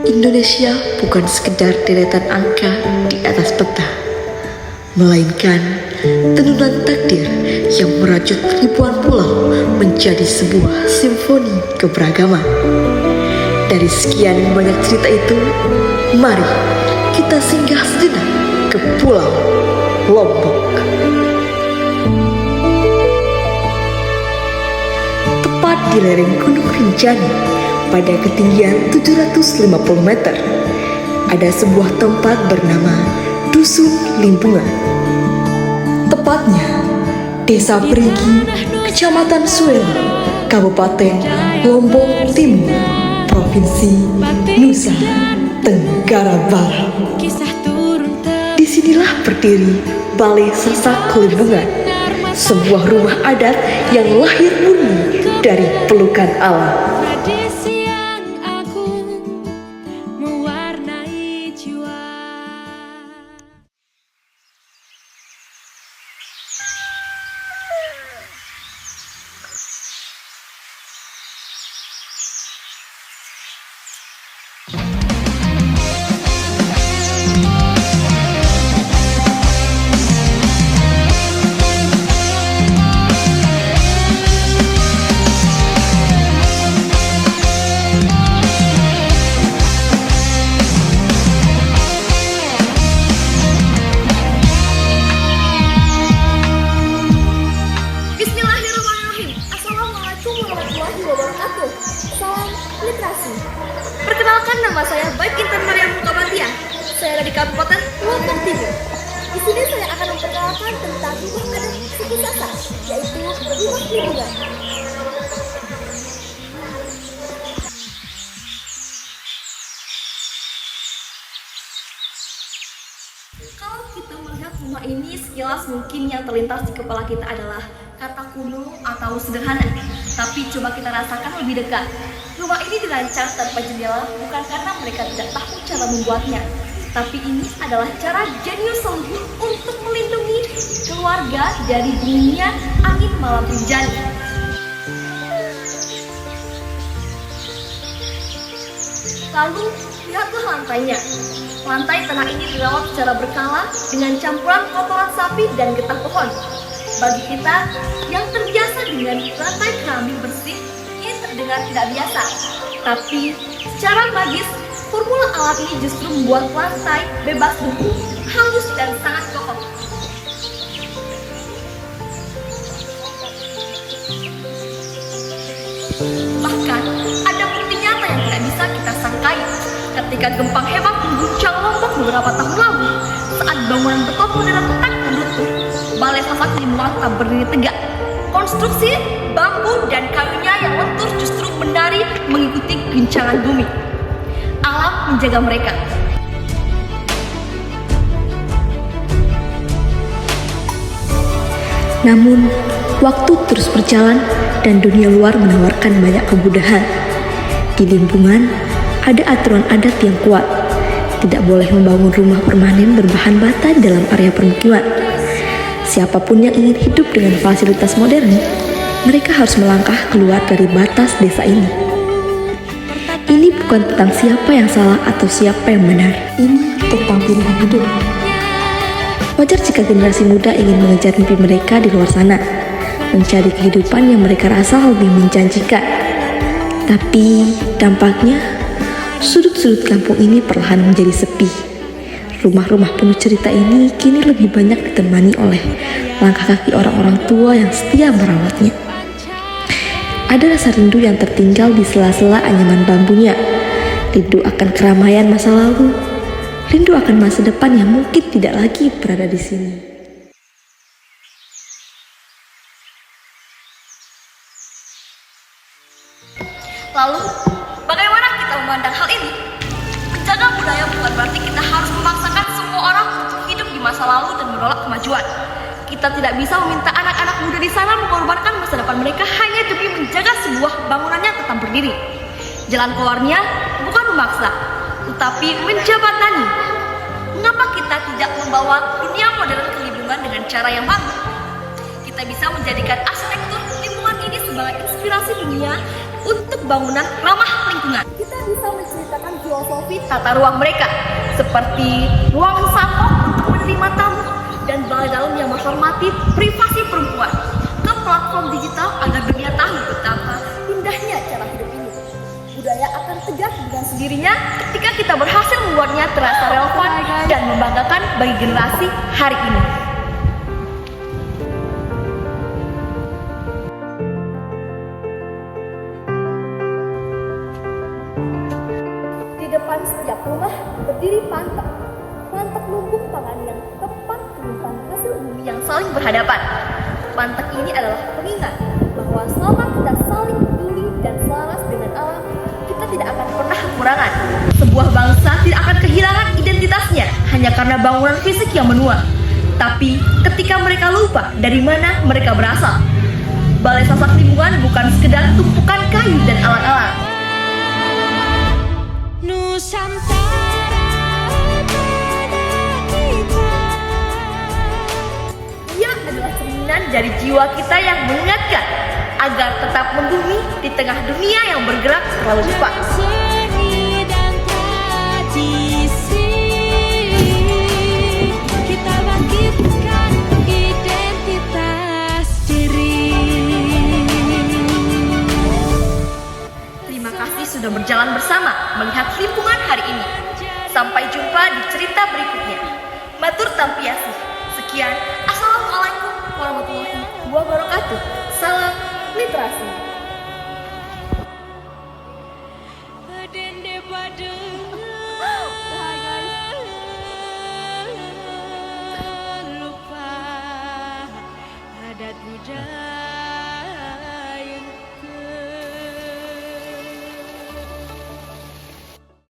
Indonesia bukan sekedar deretan angka di atas peta, melainkan tenunan takdir yang merajut ribuan pulau menjadi sebuah simfoni keberagaman. Dari sekian banyak cerita itu, mari kita singgah sejenak ke Pulau Lombok. Tepat di lereng Gunung Rinjani, pada ketinggian 750 meter, ada sebuah tempat bernama Dusun Limbungan. Tepatnya, Desa Perigi, Kecamatan Suela, Kabupaten Lombok Timur, Provinsi Nusa Tenggara Barat. Disinilah berdiri Balai Sasak Limbungan, sebuah rumah adat yang lahir murni dari pelukan alam. Perkenalkan, nama saya Baik Intan Maria Mukabatia. Saya ada di Kabupaten Lombok Timur. Di sini saya akan memperkenalkan tentang rumah adat suku Sasak, yaitu rumah limbungan. Kalau kita melihat rumah ini sekilas mungkin yang terlintas di kepala kita adalah kata kuno atau sederhana. Tapi coba kita rasakan lebih dekat. Rumah ini dirancang tanpa jendela bukan karena mereka tidak tahu cara membuatnya, tapi ini adalah cara jenius leluhur untuk melindungi keluarga dari dinginnya angin malam Rinjani. Lalu lihatlah lantainya. Lantai tanah ini dirawat secara berkala dengan campuran kotoran sapi dan getah pohon. Bagi kita yang terbiasa dengan lantai keramik bersih, ini terdengar tidak biasa. Tapi secara magis, formula alam ini justru membuat lantai bebas debu, halus dan sangat kokoh. Bahkan ada bukti nyata yang tidak bisa kita sangkai. Ketika gempa hebat mengguncang Lombok beberapa tahun lalu, saat bangunan beton mendadak retak runtuh, Balai Sasak Limbungan tetap berdiri tegak. Konstruksi bambu dan kayunya yang lentur justru menari mengikuti guncangan bumi. Alam menjaga mereka. Namun, waktu terus berjalan dan dunia luar menawarkan banyak kemudahan. Di Limbungan, ada aturan adat yang kuat. Tidak boleh membangun rumah permanen berbahan bata dalam area permukiman. Siapapun yang ingin hidup dengan fasilitas modern, mereka harus melangkah keluar dari batas desa ini. Ini bukan tentang siapa yang salah atau siapa yang benar. Ini tentang pilihan hidup. Wajar jika generasi muda ingin mengejar mimpi mereka di luar sana, mencari kehidupan yang mereka rasa lebih menjanjikan. Tapi dampaknya, sudut-sudut kampung ini perlahan menjadi sepi. Rumah-rumah penuh cerita ini kini lebih banyak ditemani oleh langkah kaki orang-orang tua yang setia merawatnya. Ada rasa rindu yang tertinggal di sela-sela anyaman bambunya. Rindu akan keramaian masa lalu. Rindu akan masa depan yang mungkin tidak lagi berada di sini. Lalu, bagaimana kita memandang hal ini? Menjaga budaya bukan berarti kita harus memaksakan semua orang untuk hidup di masa lalu dan menolak kemajuan. Kita tidak bisa meminta anak-anak muda di sana mengorbankan masa depan mereka hanya demi menjaga sebuah bangunan yang tetap berdiri. Jalan keluarnya bukan memaksa, tetapi menjabatani. Mengapa kita tidak membawa dunia modern ke Limbungan dengan cara yang baru? Kita bisa menjadikan arsitektur Limbungan ini sebagai inspirasi dunia untuk bangunan ramah lingkungan. Kita bisa menceritakan filosofi tata ruang mereka, seperti ruang sampah untuk menerima tamu dan balai dalam yang menghormati privasi perempuan, ke platform digital agar dunia tahu betapa indahnya cara hidup ini. Budaya akan tegak dengan sendirinya ketika kita berhasil membuatnya terasa relevan dan membanggakan bagi generasi hari ini. Di depan setiap rumah berdiri pantak lumbung pangan yang tepat menyimpan hasil bumi yang saling berhadapan. Pantak ini adalah pengingat bahwa selama kita saling peduli dan selaras dengan alam, kita tidak akan pernah kekurangan. Sebuah bangsa tidak akan kehilangan identitasnya hanya karena bangunan fisik yang menua. Tapi ketika mereka lupa dari mana mereka berasal, Balai Sasak Lingkungan bukan sekedar tumpukan kayu dan alang-alang. Nusantara tanah kita. Ia adalah cerminan dari jiwa kita yang mengingatkan agar tetap membumi di tengah dunia yang bergerak selalu cepat. Seni dan tradisi, kita bangkitkan identitas diri. Terima kasih sudah berjalan bersama melihat lingkungan hari ini. Sampai jumpa di cerita berikutnya. Matur tampiasih. Sekian. Assalamualaikum warahmatullahi wabarakatuh. Salam literasi.